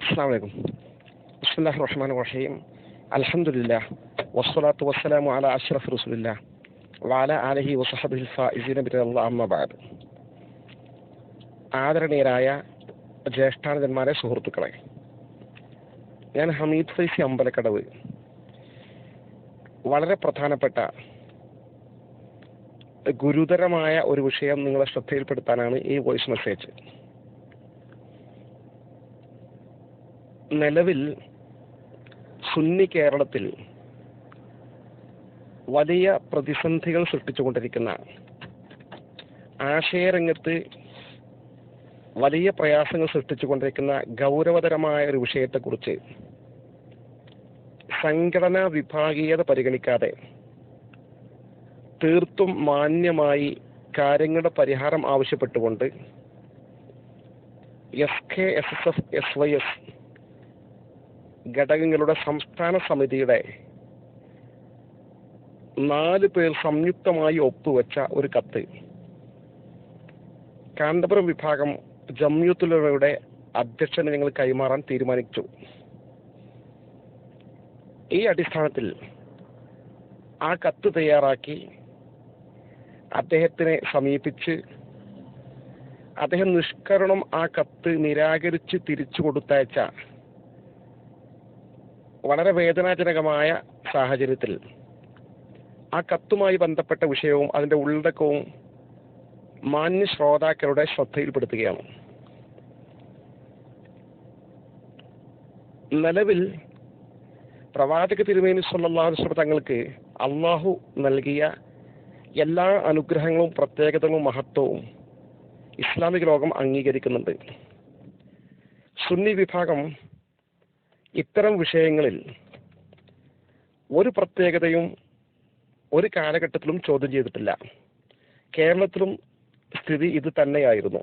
അസ്സലാമു അലൈക്കും. ബിസ്മില്ലാഹിർ റഹ്മാനിർ റഹീം. അൽഹംദുലില്ലാഹ് വസ്സലാത്തു വസ്സലാമു അലാ അഷ്റഫി റസൂലില്ലാഹ് വഅലാ ആലിഹി വസഹബിഹിൽ ഫായിസീന ബിറളില്ലാഹി അമ്മാ ബഅദ്. ആദരണീയരായ ജ്യേഷ്ഠാനന്ദന്മാരെ, സുഹൃത്തുക്കളെ, ഞാൻ ഹമീദ് ഫൈസി അമ്പലക്കടവ് വളരെ പ്രധാനപ്പെട്ട ഗുരുതരമായ ഒരു വിഷയം നിങ്ങളെ ശ്രദ്ധയിൽപ്പെടുത്താനാണ് ഈ വോയിസ് മെസ്സേജ്. നിലവിൽ സുന്നി കേരളത്തിൽ വലിയ പ്രതിസന്ധികൾ സൃഷ്ടിച്ചുകൊണ്ടിരിക്കുന്ന, ആശയരംഗത്ത് വലിയ പ്രയാസങ്ങൾ സൃഷ്ടിച്ചുകൊണ്ടിരിക്കുന്ന ഗൗരവതരമായ ഒരു വിഷയത്തെക്കുറിച്ച് സംഘടനാ വിഭാഗീയത പരിഗണിക്കാതെ തീർത്തും മാന്യമായി കാര്യങ്ങളുടെ പരിഹാരം ആവശ്യപ്പെട്ടുകൊണ്ട് SKSSF, SYS ഘടകങ്ങളുടെ സംസ്ഥാന സമിതിയുടെ 4 പേർ സംയുക്തമായി ഒപ്പുവെച്ച ഒരു കത്ത് കാന്തപുരം വിഭാഗം ജംഇയ്യത്തുൽ ഉലമയുടെ അധ്യക്ഷന് ഞങ്ങൾ കൈമാറാൻ തീരുമാനിച്ചു. ഈ അടിസ്ഥാനത്തിൽ ആ കത്ത് തയ്യാറാക്കി അദ്ദേഹത്തിനെ സമീപിച്ച് അദ്ദേഹം നിഷ്കരുണം ആ കത്ത് നിരാകരിച്ച് തിരിച്ചു കൊടുത്തയച്ച വളരെ വേദനാജനകമായ സാഹചര്യത്തിൽ ആ കത്തുമായി ബന്ധപ്പെട്ട വിഷയവും അതിൻ്റെ ഉള്ളടക്കവും മാന്യ ശ്രോതാക്കളുടെ ശ്രദ്ധയിൽപ്പെടുത്തുകയാണ്. നിലവിൽ പ്രവാചക തിരുമേനി സ്വല്ലല്ലാഹു അലൈഹി വസല്ലം തങ്ങൾക്ക് അള്ളാഹു നൽകിയ എല്ലാ അനുഗ്രഹങ്ങളും പ്രത്യേകതകളും മഹത്വവും ഇസ്ലാമിക ലോകം അംഗീകരിക്കുന്നുണ്ട്. സുന്നി വിഭാഗം ഇത്തരം വിഷയങ്ങളിൽ ഒരു പ്രത്യേകതയും ഒരു കാലഘട്ടത്തിലും ചോദ്യം ചെയ്തിട്ടില്ല. കേരളത്തിലും സ്ഥിതി ഇത് തന്നെയായിരുന്നു.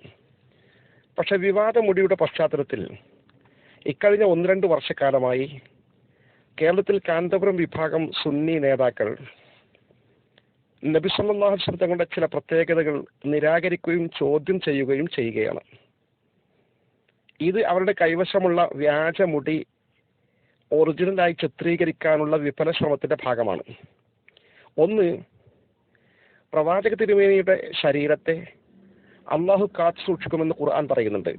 പക്ഷെ വിവാദമുടിയുടെ പശ്ചാത്തലത്തിൽ ഇക്കഴിഞ്ഞ 1-2 വർഷക്കാലമായി കേരളത്തിൽ കാന്തപുരം വിഭാഗം സുന്നി നേതാക്കൾ നബി സല്ലല്ലാഹു അലൈഹി വസല്ലം തങ്ങളുടെ ചില പ്രത്യേകതകൾ നിരാകരിക്കുകയും ചോദ്യം ചെയ്യുകയും ചെയ്യുകയാണ്. ഇത് അവരുടെ കൈവശമുള്ള വ്യാജമുടി ഒറിജിനലായി ചിത്രീകരിക്കാനുള്ള വിഫല ശ്രമത്തിന്റെ ഭാഗമാണ്. ഒന്ന്, പ്രവാചക തിരുമേനിയുടെ ശരീരത്തെ അള്ളാഹു കാത്തു സൂക്ഷിക്കുമെന്ന് ഖുർആൻ പറയുന്നുണ്ട്.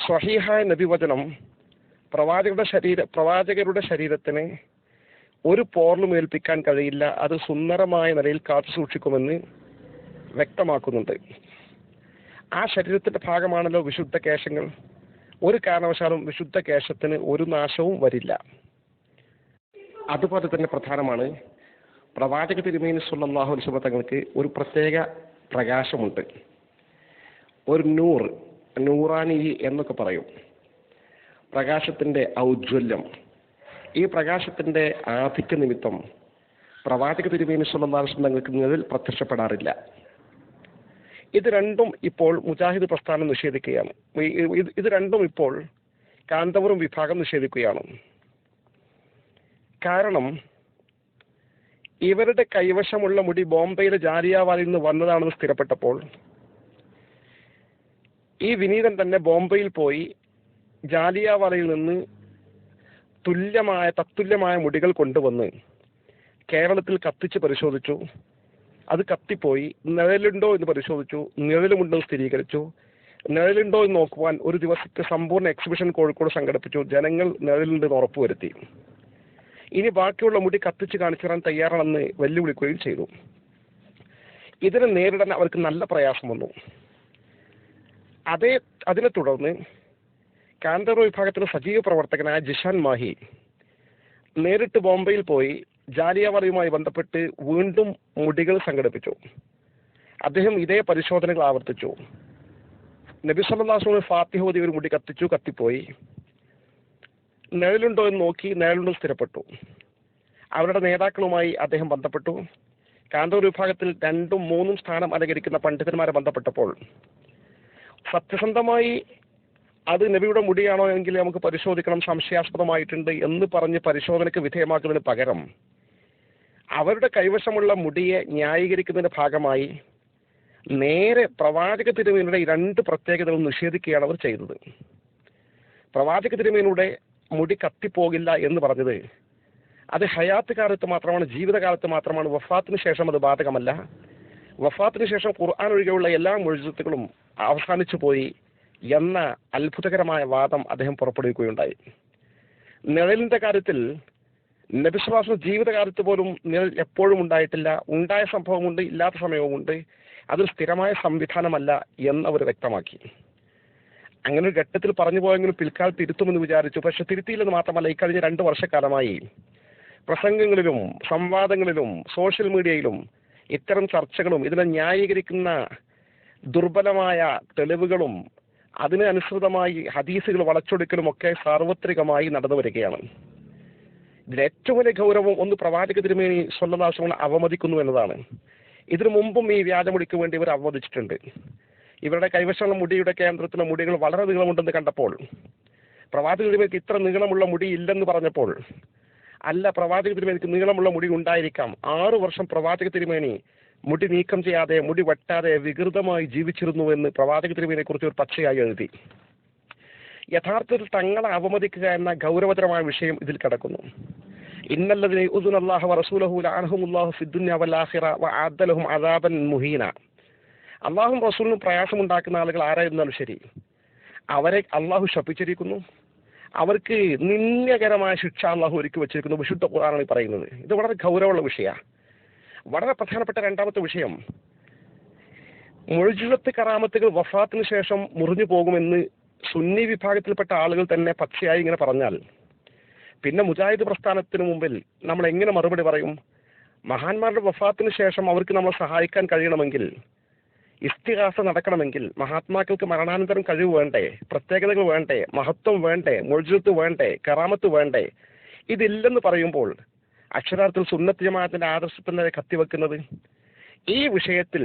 സ്വഹീഹായ നബിവചനം പ്രവാചകരുടെ ശരീരത്തിന് ഒരു പോറലും ഏൽപ്പിക്കാൻ കഴിയില്ല, അത് സുന്ദരമായ നിലയിൽ കാത്തു സൂക്ഷിക്കുമെന്ന് വ്യക്തമാക്കുന്നുണ്ട്. ആ ശരീരത്തിന്റെ ഭാഗമാണല്ലോ വിശുദ്ധ കേശങ്ങൾ. ഒരു കാരണവശാലും വിശുദ്ധ കേശത്തിന് ഒരു നാശവും വരില്ല. അതുപോലെ തന്നെ പ്രധാനമാണ്, പ്രവാചക തിരുമേനി സ്വല്ലല്ലാഹു അലൈഹി വസല്ലം തങ്ങൾക്ക് ഒരു പ്രത്യേക പ്രകാശമുണ്ട്. ഒരു നൂറാനി എന്നൊക്കെ പറയും, പ്രകാശത്തിന്റെ ഔജ്വല്യം. ഈ പ്രകാശത്തിന്റെ ആധിക്യ നിമിത്തം പ്രവാചക തിരുമേനി സ്വല്ലല്ലാഹു അലൈഹി വസല്ലം തങ്ങൾക്ക് നിഴൽ പ്രത്യക്ഷപ്പെടാറില്ല. ഇത് രണ്ടും ഇപ്പോൾ മുജാഹിദ് പ്രസ്ഥാനം നിഷേധിക്കുകയാണ്. ഇത് രണ്ടും ഇപ്പോൾ കാന്തപുരം വിഭാഗം നിഷേധിക്കുകയാണ്. കാരണം ഇവരുടെ കൈവശമുള്ള മുടി ബോംബെയിലെ ജാലിയൻവാലയിൽ നിന്ന് വന്നതാണെന്ന് സ്ഥിരപ്പെട്ടപ്പോൾ ഈ വിനീതൻ തന്നെ ബോംബെയിൽ പോയി ജാലിയൻവാലയിൽ നിന്ന് തത്തുല്യമായ മുടികൾ കൊണ്ടുവന്ന് കേരളത്തിൽ കത്തിച്ച് പരിശോധിച്ചു. അത് കത്തിപ്പോയി. നിഴലുണ്ടോ എന്ന് പരിശോധിച്ചു. നിഴലുമുണ്ടെന്ന് സ്ഥിരീകരിച്ചു. നിഴലുണ്ടോ എന്ന് നോക്കുവാൻ ഒരു ദിവസത്തെ സമ്പൂർണ്ണ എക്സിബിഷൻ കോഴിക്കോട് സംഘടിപ്പിച്ചു. ജനങ്ങൾ നിഴലുണ്ടെന്ന് ഉറപ്പുവരുത്തി. ഇനി ബാക്കിയുള്ള മുടി കത്തിച്ച് കാണിച്ചു തരാൻ തയ്യാറാണെന്ന് വെല്ലുവിളിക്കുകയും ചെയ്തു. ഇതിനെ നേരിടാൻ അവർക്ക് നല്ല പ്രയാസം വന്നു. അതിനെ തുടർന്ന് കാന്തപുരം വിഭാഗത്തിലെ സജീവ പ്രവർത്തകനായ ജിഷാൻ മാഹി നേരിട്ട് ബോംബെയിൽ പോയി ജാലിയൻവാലയുമായി ബന്ധപ്പെട്ട് വീണ്ടും മുടികൾ സംഘടിപ്പിച്ചു. അദ്ദേഹം ഇതേ പരിശോധനകൾ ആവർത്തിച്ചു. നബി സല്ലല്ലാഹു അലൈഹി വസല്ലം ഫാത്തിഹ ഓതി ഒരു മുടി കത്തിപ്പോയി. നിഴലുണ്ടോ എന്ന് നോക്കി, നിഴലുണ്ടോ സ്ഥിരപ്പെട്ടു. അവരുടെ നേതാക്കളുമായി അദ്ദേഹം ബന്ധപ്പെട്ടു. കാന്തപുരം വിഭാഗത്തിൽ 2ഉം 3ഉം സ്ഥാനം അലങ്കരിക്കുന്ന പണ്ഡിതന്മാരെ ബന്ധപ്പെട്ടപ്പോൾ സത്യസന്ധമായി അത് നബിയുടെ മുടിയാണോ എങ്കിൽ നമുക്ക് പരിശോധിക്കണം, സംശയാസ്പദമായിട്ടുണ്ട് എന്ന് പറഞ്ഞ് പരിശോധനയ്ക്ക് വിധേയമാക്കുന്നതിന് പകരം അവരുടെ കൈവശമുള്ള മുടിയെ ന്യായീകരിക്കുന്നതിന്റെ ഭാഗമായി നേരെ പ്രവാചക തിരുമേനിയുടെ 2 പ്രത്യേകതകൾ നിഷേധിക്കുകയാണ് അവർ ചെയ്തത്. പ്രവാചക തിരുമേനിയുടെ മുടി കത്തിപ്പോകില്ല എന്ന് പറഞ്ഞത് അത് ഹയാത്ത് കാലത്ത് മാത്രമാണ്, ജീവിതകാലത്ത് മാത്രമാണ്. വഫാത്തിന് ശേഷം അത് ബാധകമല്ല. വഫാത്തിന് ശേഷം ഖുർആൻ ഒഴികെയുള്ള എല്ലാ മുഅ്ജിസത്തുകളും അവസാനിച്ചു പോയി എന്ന അത്ഭുതകരമായ വാദം അദ്ദേഹം പുറപ്പെടുവിക്കുകയുണ്ടായി. നിഴലിന്റെ കാര്യത്തിൽ നബി സ്വല്ലല്ലാഹു അലൈഹി വസല്ലം ജീവിതകാലത്ത് പോലും നിഴൽ എപ്പോഴും ഉണ്ടായിട്ടില്ല. ഉണ്ടായ സംഭവമുണ്ട്, ഇല്ലാത്ത സമയവുമുണ്ട്. അതൊരു സ്ഥിരമായ സംവിധാനമല്ല എന്ന് അവർ വ്യക്തമാക്കി. അങ്ങനെ ഒരു ഘട്ടത്തിൽ പറഞ്ഞു പോയെങ്കിലും പിൽക്കാലത്ത് തിരുത്തുമെന്ന് വിചാരിച്ചു. പക്ഷെ തിരുത്തിയില്ലെന്ന് മാത്രമല്ല, ഈ കഴിഞ്ഞ 2 വർഷക്കാലമായി പ്രസംഗങ്ങളിലും സംവാദങ്ങളിലും സോഷ്യൽ മീഡിയയിലും ഇത്തരം ചർച്ചകളും ഇതിനെ ന്യായീകരിക്കുന്ന ദുർബലമായ തെളിവുകളും അതിന് അനുസൃതമായി ഹദീസുകൾ വളച്ചൊടുക്കലും ഒക്കെ സാർവത്രികമായി നടന്നു വരികയാണ്. ഇതിൽ ഏറ്റവും വലിയ ഗൗരവം ഒന്ന് പ്രവാചക തിരുമേനി സ്വല്ലല്ലാഹു അലൈഹി വസല്ലം അവമതിക്കുന്നു എന്നതാണ്. ഇതിനു മുമ്പും ഈ വ്യാജമുടിക്ക് വേണ്ടി ഇവർ അവമതിച്ചിട്ടുണ്ട്. ഇവരുടെ കൈവശമുള്ള മുടിയുടെ കേന്ദ്രത്തിലെ മുടികൾ വളരെ നീളമുണ്ടെന്ന് കണ്ടപ്പോൾ, പ്രവാചക തിരുമേനിക്ക് ഇത്ര നീളമുള്ള മുടി ഇല്ലെന്ന് പറഞ്ഞപ്പോൾ, അല്ല പ്രവാചക തിരുമേനിക്ക് നീളമുള്ള മുടി ഉണ്ടായിരിക്കാം. 6 വർഷം പ്രവാചക തിരുമേനി മുടി നീക്കം ചെയ്യാതെ, മുടി വെട്ടാതെ വികൃതമായി ജീവിച്ചിരുന്നു എന്ന് പ്രവാചക തിരുമേനിയെ കുറിച്ച് ഒരു പച്ചയായി എഴുതി. യഥാർത്ഥത്തിൽ തങ്ങളെ അവമതിക്കുക എന്ന ഗൗരവതരമായ വിഷയം ഇതിൽ കിടക്കുന്നു. ഇന്നല്ലദീന യുഅ്ദൂന അല്ലാഹ വറസൂലഹു ലഅനഹുമുല്ലാഹു ഫിദ്ദുനിയ വൽ ആഖിറ വഅഅദ്ദ ലഹും അദാബൻ മുഹീന. അള്ളാഹും റസൂലിനും പ്രയാസമുണ്ടാക്കുന്ന ആളുകൾ ആരായിരുന്നാലും ശരി, അവരെ അള്ളാഹു ശപിച്ചിരിക്കുന്നു. അവർക്ക് നിന്ദ്യകരമായ ശിക്ഷ അള്ളാഹു ഒരുക്കി വെച്ചിരിക്കുന്നു. വിശുദ്ധ ഖുർആനാണ് പറയുന്നത്. ഇത് വളരെ ഗൗരവമുള്ള വിഷയമാണ്. വളരെ പ്രധാനപ്പെട്ട രണ്ടാമത്തെ വിഷയം, മുഅ്ജിസത്ത് കറാമത്തുകൾ വഫാത്തിന് ശേഷം മുറിഞ്ഞു പോകുമെന്ന് സുന്നി വിഭാഗത്തിൽപ്പെട്ട ആളുകൾ തന്നെ പച്ചയായി ഇങ്ങനെ പറഞ്ഞാൽ പിന്നെ മുജാഹിദ് പ്രസ്ഥാനത്തിന് മുമ്പിൽ നമ്മൾ എങ്ങനെ മറുപടി പറയും? മഹാന്മാരുടെ വഫാത്തിന് ശേഷം അവർക്ക് നമ്മളെ സഹായിക്കാൻ കഴിയണമെങ്കിൽ, ഇസ്തിഗാസ നടക്കണമെങ്കിൽ, മഹാത്മാക്കൾക്ക് മരണാനന്തരം കഴിവ് വേണ്ടേ, പ്രത്യേകതകൾ വേണ്ടേ, മഹത്വം വേണ്ടേ, മുഅ്ജിസത്ത് വേണ്ടേ, കറാമത്ത് വേണ്ടേ? ഇതില്ലെന്ന് പറയുമ്പോൾ അക്ഷരാർത്ഥത്തിൽ സുന്നത്ത് ജമാഅത്തിന്റെ ആദർശത്തിനെ കത്തിവെക്കുന്നത്. ഈ വിഷയത്തിൽ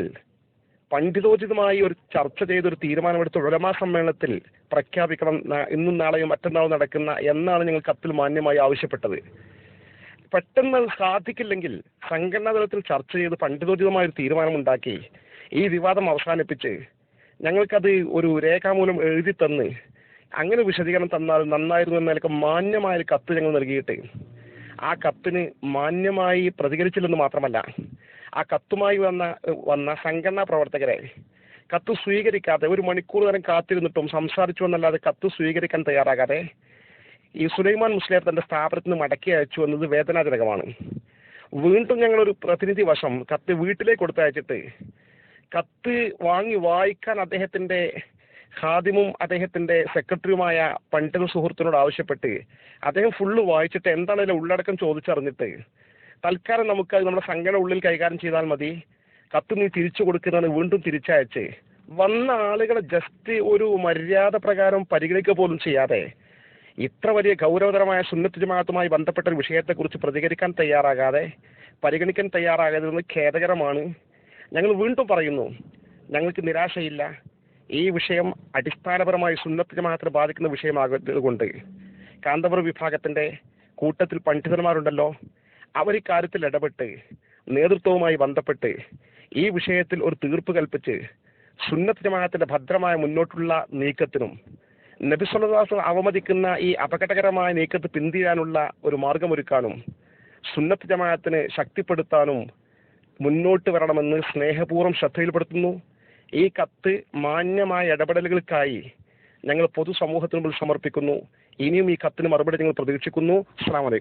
പണ്ഡിതോചിതമായി ഒരു ചർച്ച ചെയ്തൊരു തീരുമാനമെടുത്ത് ഉലമാ സമ്മേളനത്തിൽ പ്രഖ്യാപിക്കണം. ഇന്നും നാളെയും മറ്റന്നാളും നടക്കുന്ന എന്നാണ് ഞങ്ങൾ കത്തിൽ മാന്യമായി ആവശ്യപ്പെട്ടത്. പെട്ടെന്ന് അത് സാധിക്കില്ലെങ്കിൽ സംഘടനാ തലത്തിൽ ചർച്ച ചെയ്ത് പണ്ഡിതോചിതമായ ഒരു തീരുമാനമുണ്ടാക്കി ഈ വിവാദം അവസാനിപ്പിച്ച് ഞങ്ങൾക്കത് ഒരു രേഖാമൂലം എഴുതി തന്ന് അങ്ങനെ വിശദീകരണം തന്നാൽ നന്നായിരുന്നു എന്ന നിലക്ക് മാന്യമായ ഒരു കത്ത് ഞങ്ങൾ നൽകിയിട്ട് ആ കത്തിന് മാന്യമായി പ്രതികരിച്ചില്ലെന്ന് മാത്രമല്ല, ആ കത്തുമായി വന്ന സംഘടനാ പ്രവർത്തകരെ കത്ത് സ്വീകരിക്കാതെ 1 മണിക്കൂർ നേരം കാത്തിരുന്നിട്ടും സംസാരിച്ചു എന്നല്ലാതെ കത്ത് സ്വീകരിക്കാൻ തയ്യാറാകാതെ ഈ സുലൈമാൻ മുസ്ലിയാർ തന്റെ സ്ഥാപനത്തിന് മടക്കി അയച്ചു എന്നത് വേദനാജനകമാണ്. വീണ്ടും ഞങ്ങളൊരു പ്രതിനിധി വശം കത്ത് വീട്ടിലേക്ക് കൊടുത്തയച്ചിട്ട് കത്ത് വാങ്ങി വായിക്കാൻ അദ്ദേഹത്തിന്റെ ഖാദിമും അദ്ദേഹത്തിന്റെ സെക്രട്ടറിയുമായ പണ്ഡിത സുഹൃത്തിനോട് ആവശ്യപ്പെട്ട് അദ്ദേഹം ഫുള്ള് വായിച്ചിട്ട് എന്താണ് അതിലെ ഉള്ളടക്കം ചോദിച്ചറിഞ്ഞിട്ട് തൽക്കാലം നമുക്ക് അത് നമ്മുടെ സംഘടന ഉള്ളിൽ കൈകാര്യം ചെയ്താൽ മതി, കത്ത് നീ തിരിച്ചു കൊടുക്കുന്നതാണ് വീണ്ടും തിരിച്ചയച്ച് വന്ന ആളുകളെ ജസ്റ്റ് ഒരു മര്യാദ പ്രകാരം പരിഗണിക്കുക പോലും ചെയ്യാതെ ഇത്ര വലിയ ഗൗരവതരമായ സുന്നത്ത് ജമാഅത്തുമായി ബന്ധപ്പെട്ട ഒരു വിഷയത്തെക്കുറിച്ച് പ്രതികരിക്കാൻ തയ്യാറാകാതെ, പരിഗണിക്കാൻ തയ്യാറാകാതെ ഖേദകരമാണ്. ഞങ്ങൾ വീണ്ടും പറയുന്നു, ഞങ്ങൾക്ക് നിരാശയില്ല. ഈ വിഷയം അടിസ്ഥാനപരമായി സുന്നത്ത് ജമാഅത്തിനെ ബാധിക്കുന്ന വിഷയമാകുന്നതുകൊണ്ട് കാന്തപുര വിഭാഗത്തിന്റെ കൂട്ടത്തിൽ പണ്ഡിതന്മാരുണ്ടല്ലോ, അവർ ഇക്കാര്യത്തിൽ ഇടപെട്ട് നേതൃത്വവുമായി ബന്ധപ്പെട്ട് ഈ വിഷയത്തിൽ ഒരു തീർപ്പ് കൽപ്പിച്ച് സുന്നത്ത് ജമാഅത്തിന്റെ ഭദ്രമായ മുന്നോട്ടുള്ള നീക്കത്തിനും നബി സല്ലല്ലാഹു അലൈഹി വസല്ലം അവമതിക്കുന്ന ഈ അപകടകരമായ നീക്കത്ത് പിന്തിരിയാനുള്ള ഒരു മാർഗമൊരുക്കാനും സുന്നത്ത് ജമാഅത്തിനെ ശക്തിപ്പെടുത്താനും മുന്നോട്ട് വരണമെന്ന് സ്നേഹപൂർവ്വം ശ്രദ്ധയിൽപ്പെടുത്തുന്നു. ഈ കത്ത് മാന്യമായ ഇടപെടലുകൾക്കായി ഞങ്ങൾ പൊതുസമൂഹത്തിന് മുമ്പിൽ സമർപ്പിക്കുന്നു. ഇനിയും ഈ കത്തിന് മറുപടി ഞങ്ങൾ പ്രതീക്ഷിക്കുന്നു. അസ്സലാമു അലൈക്കും.